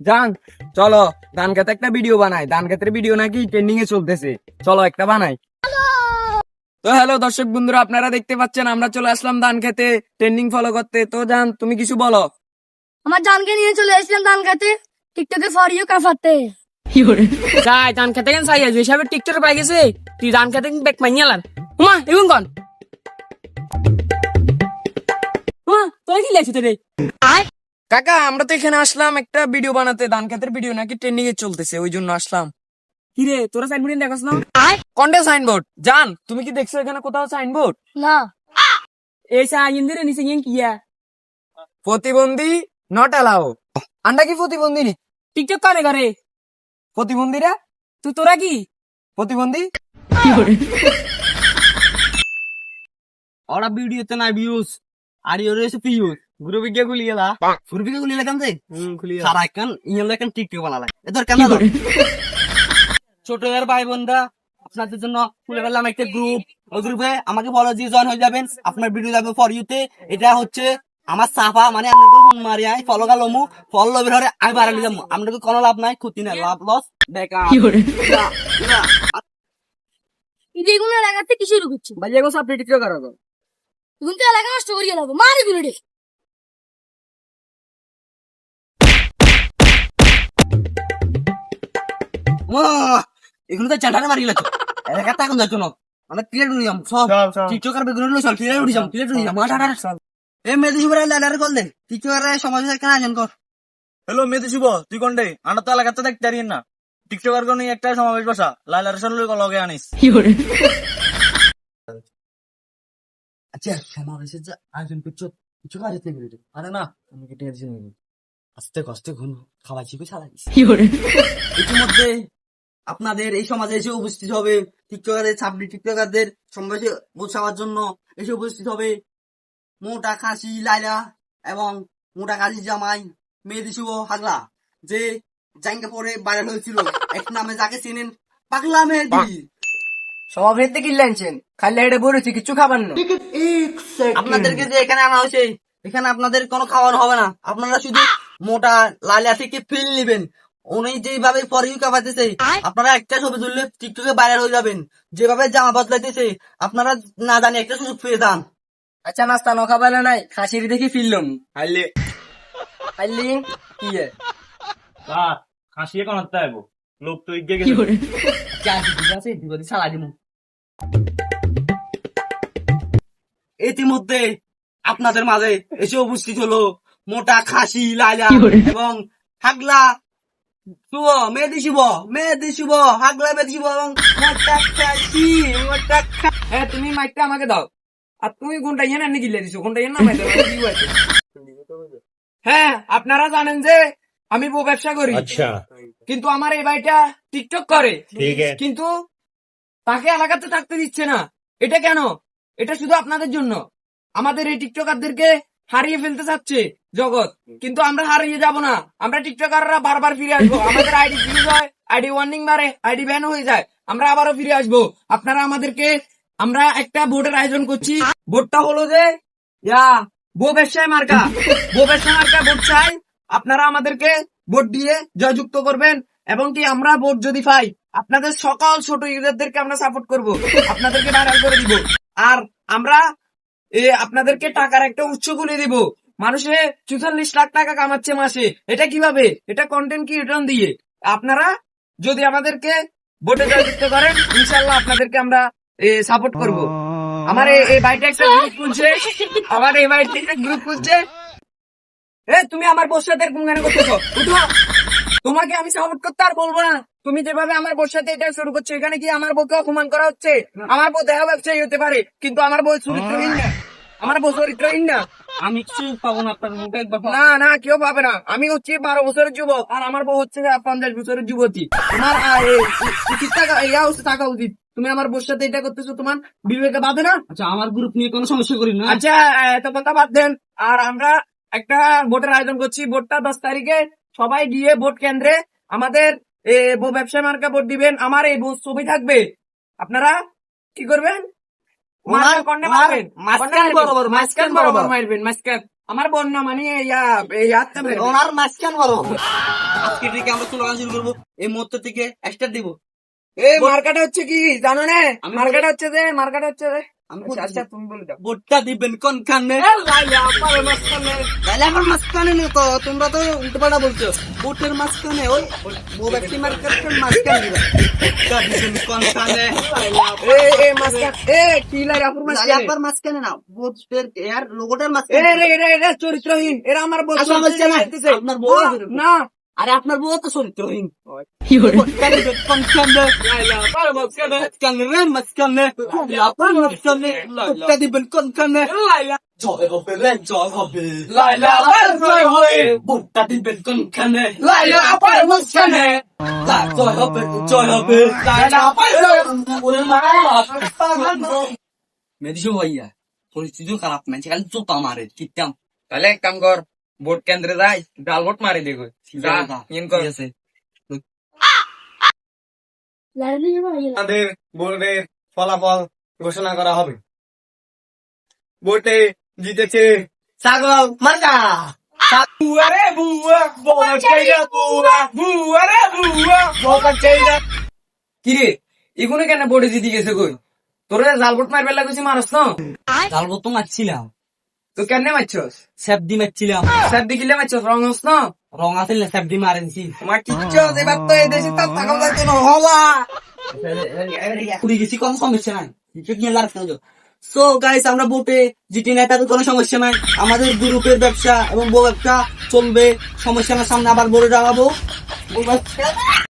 জান চলো ধান খেতে একটা ভিডিও বানাই, ধান খেতের ভিডিও নাকি ট্রেন্ডিং এ চলতেছে, চলো একটা বানাই। তো হ্যালো দর্শক বন্ধুরা, আপনারা দেখতে পাচ্ছেন আমরা চলে আসলাম ধান খেতে ট্রেন্ডিং ফলো করতে। তো জান তুমি কিছু বলো। আমার জানকে নিয়ে চলে এসেছিলাম ধান খেতে, টিকটকে ফর ইউ কাফাতে। যাই ধান খেতে কেন চাই আজ হিসাবে টিকটক পাই গেছে, তুই ধান খেতে ব্যাক মাইয়ালান উমা এবং কন উমা তোরা কি লেগেছে রে? কাকা আমরা তো এখানে আসলাম একটা ভিডিও বানাতে, ধান খেতের ভিডিও নাকি ট্রেন্ডিং এ চলতেছে, ওই জন্য আসলাম। কি রে তোরা সাইনবোর্ড দেখাস না? কোনটা সাইনবোর্ড? জান তুমি কি দেখছো এখানে কোথাও সাইনবোর্ড? না, এই সাইন রে নিচে কিয়া প্রতিবন্ধী নট অ্যালাউ। আন্ডা কি প্রতিবন্ধী নি? টিকটক করে করে প্রতিবন্ধীরা তুই তোরা কি প্রতিবন্ধী। ওরা ভিডিওতে না ভিউজ আর ইওর এসে ভিউজ গ্রুপে গিয়ে গুলি গেলা গ্রুপে গিয়ে গুলি লাগাম যে খুলি সারা একখান ইয়েল একখান টিকটক বানালা এদের কেন ছোট এর ভাই বোনরা আপনাদের জন্য খুলে ফেললাম একটা গ্রুপ। ওই গ্রুপে আমাকে ফলো দিয়ে জয়েন হয়ে যাবেন, আপনার ভিডিও যাবে ফর ইউতে। এটা হচ্ছে আমার সাফা, মানে আপনাকে ফোন মারি আই ফলো গালমু ফলো লবের হরে আমি বাড়ালি যাবো, আপনাকে কোনো লাভ নাই, ক্ষতি নাই, লাভ লস বেকার। এগুলো এলাকাতে কি শুরু করছো? ভাই এগো সব টিকটক করো। এখন তো এলাকা নষ্ট করিয়ে লাগবো, মারি গুলো রে। এগুলো তো চাটারে মারি গেল এলাকা তখন যাচ্ছ না আমরা ক্লিয়ার উড়ি যাম সব টিকটকার বেগুন সব ক্লিয়ার উড়ি যাম সব এ মেদি সুবরা লালার কল দে টিকটকার সমাজ কেন আয়োজন কর। হ্যালো মেদি শুভ, তুই কোনটাই আমরা তো এলাকাতে দেখতে পারি না। টিকটকার কোন একটা সমাবেশ বসা লাইলার সঙ্গে লগে আনিস। আচ্ছা সমাবেশের যে আয়োজন করছো কিছু কাজ হতে গেলে আরে না আমি কেটে গেছি আস্তে কষ্টে ঘুম খাওয়াচ্ছি চালাইছি। ইতিমধ্যে আপনাদের এই সমাজে এসে উপস্থিত হবে টিকটকারদের ছাব্বিশ টিকটকারদের সমাবেশে বোঝাবার জন্য এসে উপস্থিত হবে মোটা খাসি লাইলা এবং মোটা খাসি জামাই মেয়েদি শুভ হাগলা, যে জাঙ্গা পরে ভাইরাল হয়েছিল এক নামে যাকে চেনেন পাগলা মেহেদি। সমাবেশ থেকে কিনলেন খালি এটা বলেছি কিছু খাবার না। আপনাদেরকে যে এখানে আনা হয়েছে এখানে আপনাদের কোনো খাওয়ানো হবে না, আপনারা শুধু মোটা লালিয়া থেকে ফিল নিবেন। উনি যেভাবে পরে কাপাইতেছে আপনারা একটা ছবি তুললে টিকটকে ভাইরাল হয়ে যাবেন, যেভাবে জামা বদলাইতেছে আপনারা না জানি একটা সুযোগ পেয়ে যান। আচ্ছা নাস্তা ন খাবার নাই, খাসির দেখি ফিরলাম হাইলে হাইলি কি খাসিয়ে কোন আইবো লোক তো ইগে গেছে সালা দিন ইতিমধ্যে আপনাদের মাঝে এসে উপস্থিত হলো মোটা খাসি লাইলা এবং হাগলা শুভ মেয়েদি শুভ হাগলা মেয়েদি শুভ এবং মোটা খাসি হ্যাঁ তুমি মাইকটা আমাকে দাও। আর তুমি কোনটা ইয়ে না গিলে দিছো, কোনটা ইয়ে না মাইক হ্যাঁ আপনারা জানেন যে আমি বউ ব্যবসা করি, কিন্তু আমার এই ভাইটা টিকটক করে, কিন্তু তাকে এলাকাতে থাকতে দিচ্ছে না। এটা কেন? এটা শুধু আপনাদের জন্য। আমাদের এই টিকটকারদেরকে হারিয়ে ফেলতে চাচ্ছে জগৎ, কিন্তু আমরা হারিয়ে যাব না। আমরা টিকটকাররা বারবার ফিরে আসবো। আমাদের আইডি ফ্রিজ হয়, আইডি ওয়ার্নিং মারে, আইডি ব্যান হয়ে যায়, আমরা আবারও ফিরে আসবো। আপনারা আমাদেরকে, আমরা একটা ভোটের আয়োজন করছি। ভোটটা হলো যে বউ ব্যবসায় মার্কা, বউ ব্যবসায় মার্কা ভোট চাই। আপনারা আমাদেরকে ভোট দিয়ে জয়যুক্ত করবেন এবং কি আমরা ভোট যদি পাই আপনাদের সকল ছোট ইউজারদেরকে আমরা সাপোর্ট করব, আপনাদেরকে ভাইরাল করে দিব। আর আমরা আপনাদেরকে টাকার একটা উৎস খুলে দিব। মানুষে 44 লাখ টাকা কামাচ্ছে মাসে, এটা কিভাবে? এটা কন্টেন্ট ক্রিয়েটর দিয়ে। আপনারা যদি আমাদেরকে ভোটে জয়যুক্ত করেন ইনশাল্লাহ আপনাদেরকে আমরা সাপোর্ট করব। আমার এই ভাইটা একটা গ্রুপ খুলছে, আমার এই ভাইটা একটা গ্রুপ খুলছে। তুমি আমার বোর সাথে এরকম কেন করতেছো? উঠো, তোমাকে আমি সাপোর্ট করতে আর বলবো না। তুমি যেভাবে আমার বোর সাথে এটা শুরু করছো, এখানে কি আমার বউকে অপমান করা হচ্ছে? আমার বউ দেহ ব্যবসায়ী হতে পারে, কিন্তু আমার বউ চরিত্রহীন না, আমার বউ চরিত্রহীন না। আমি কিছু পাবো না আপনার মুখে একবার না না কেউ পাবে না। আমি হচ্ছে 12 বছরের যুবক আর আমার বউ হচ্ছে 50 বছরের যুবতী। তোমার উচিত থাকা উচিত। তুমি আমার বোর সাথে এটা করতেছো, তোমার বিবেকে বাঁধে না? আচ্ছা আমার গ্রুপ নিয়ে কোনো সমস্যা করি না। আচ্ছা এত কথা বাদ দেন। আর আমরা একটা ভোটের আয়োজন করছি, ভোটটা 10 তারিখে সবাই গিয়ে ভোট কেন্দ্রে আমাদের বউ ব্যবসা মার্কা ভোট দিবেন। আমার এই বউ ছবি থাকবে, আপনারা কি করবেন? মাঝখান বরাবর মারবেন, মাঝখান। আমার বোন না মানে ইয়াতে ওনার মাঝখান বড় আজকে থেকে আমরা স্লোগান শুরু করবো এই মুহূর্ত থেকে স্টার্ট দিব এই মার্কাটা হচ্ছে কি জানো না? আমি মার্কাটা হচ্ছে যে আমি আচ্ছা তুমি বলে দাও। ভোটটা দিবেন কোন কানে তাহলে আমার মাঝখানে নেই তো তোমরা তো উল্টো পাল্টা বলছো ভোটের মাঝখানে ওই ব্যক্তি মার্কেটের মাঝখানে দিবেন ভোটটা দিবেন কোন কানে এই মাস্টার কি লাই আপুর মাস্টার আপনার মাঝখানে না ভোটের এর লোগোটার এ মাঝখানে রে এটা চরিত্রহীন, এরা আমার বউ আসলে সমস্যা নাই। আপনার বউ আছে। না আরে আপনার বউ তো চরিত্রহীন ভোটটা দিবেন কোন কানে মাঝখানে রে মাঝখানে আপনার মাঝখানে ভোটটা দিবেন কোন কানে জয় হবে রে জয় হবে ভোটটা দিবেন কোনখানে জয় হবে মেদিসো ভাইয়া পরিস্থিতি খারাপ মানুষ খালি চোপা মারে কিতাম তাহলে এক কাম কর, ভোট কেন্দ্রে যাই ডাল ভোট মারি দেখো আছে আমাদের ভোটের ফলাফল ঘোষণা করা হবে। ভোটে জিতেছে ছাগল মার্কা বুয়ারে বুয়া বোকা চাইরা বুয়া বুয়ারে বুয়া বোকা চাইরা। কিরে এগুলো কেন বোর্ডে জিতে গেছে কই? তোরা জাল ভোট মারবে লাগছে মারস না ডালবো তো মারছিলাম তো কেন মারছস? সেবদি মারছিলাম স্যার দিকিলে মারছস রং হস না রং আছে সেবদি মারেনছি তোমার কিচ্ছু এবার তো এই দেশে তার থাকা যাইতো না হলা পুরি গেছি কোন সমস্যা নাই কিছু নিয়ে লাভ না সো গাইস আমরা ভোটে জিটি না তাতে কোনো সমস্যা নাই আমাদের গ্রুপের ব্যবসা এবং বউ ব্যবসা চলবে সমস্যা না সামনে আবার বলে যাওয়াবো